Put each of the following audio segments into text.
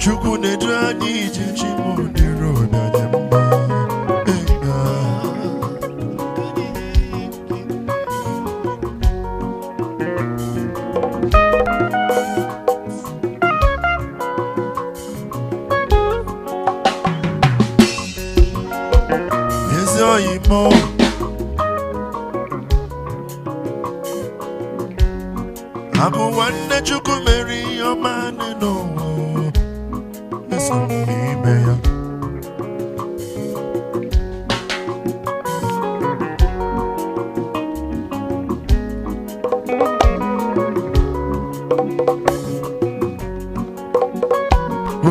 Chukwu na-edu anyị ije chimodiro bịanye mma ezi oyi mo abụ nwanne Chukwu mere ihe ọma n'ụwa eso n'ime ya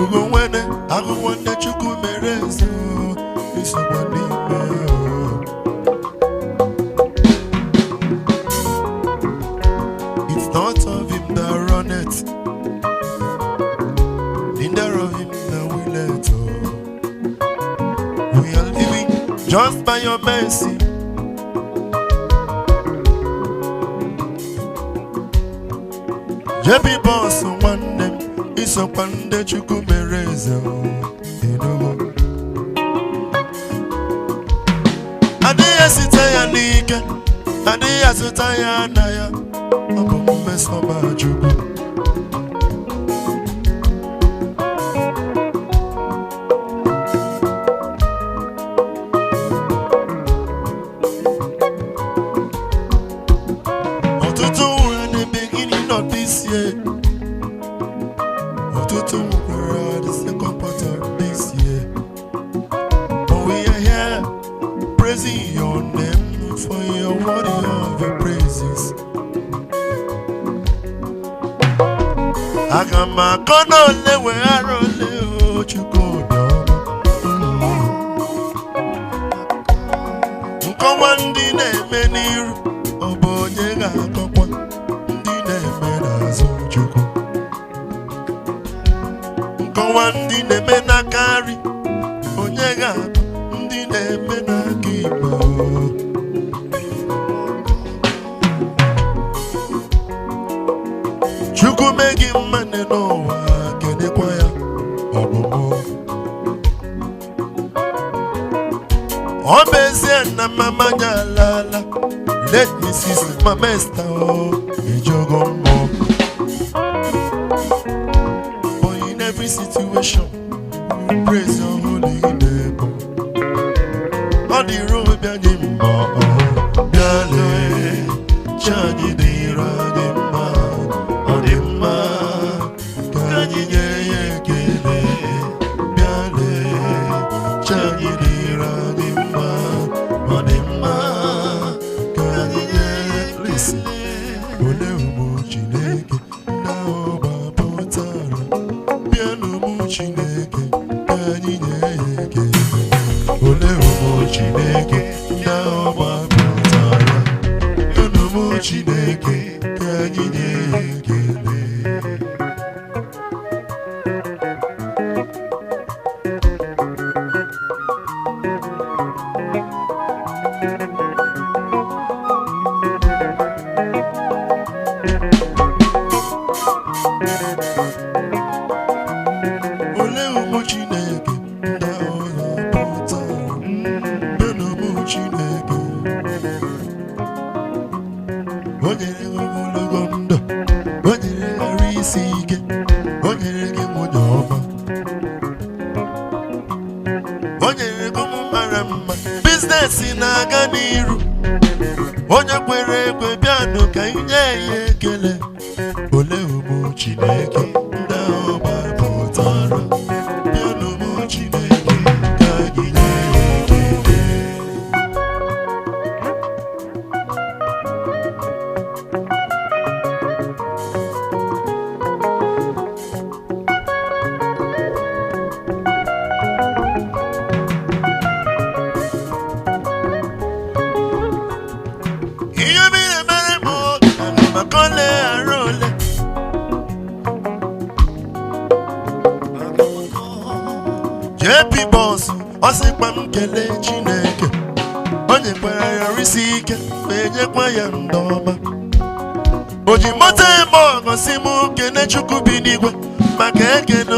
ugo nwene agụ nwanne Chukwu mere eze eso n'ime ya. It's not of him that runneth, neither of him that willeth. We are living just by your mercy. JB boss one name is a pande Chukwu mere eze. Adịghị site ya n'ike, adịghị azụta ya na ya. Ọbụ mmesọba Chukwu. Ọtụtụ nwere at the beginning of this year. Ọtụtụ nwere at the second part of this year. But we are here praising your name for your worthy of your praises. Aga m akọ n'ole weghara ole o Chukwu obiọma. Nkọwa ndị na-eme n'iru ọ bụ onye ga-akọkwa ndị na-eme n'azụ Chukwu. Nkọwa ndị na-eme n'aka nri onye ga-akọ ndị na-eme n'aka Igbo. Chukwu mee gị mmanụ n'ụwa kedekwa ya ọgụgụ. Ọ bụ ezie na mama nya alala, let me see mama Esther ejogo mmụọ. But in every situation, we praise your holy name. Ọ dịrị obi anyị mma bịale chi anyị dịrị anyị mma. Business na-aga n'iru, onye kwere ekwe bịanụ ka inye ya ekele. Ole ụmụ Chineke ndị ahụ gbapụtara, bịanụ ụmụ Chineke ka anyị nye ya ekele. JP boss, ọ sịkwa m kelee Chineke, o nyekwara ya risi ike ma enyekwa ya ndụ ọma. O ji moto eme ọgọ si m kene Chukwu bi n'igwe maka ekene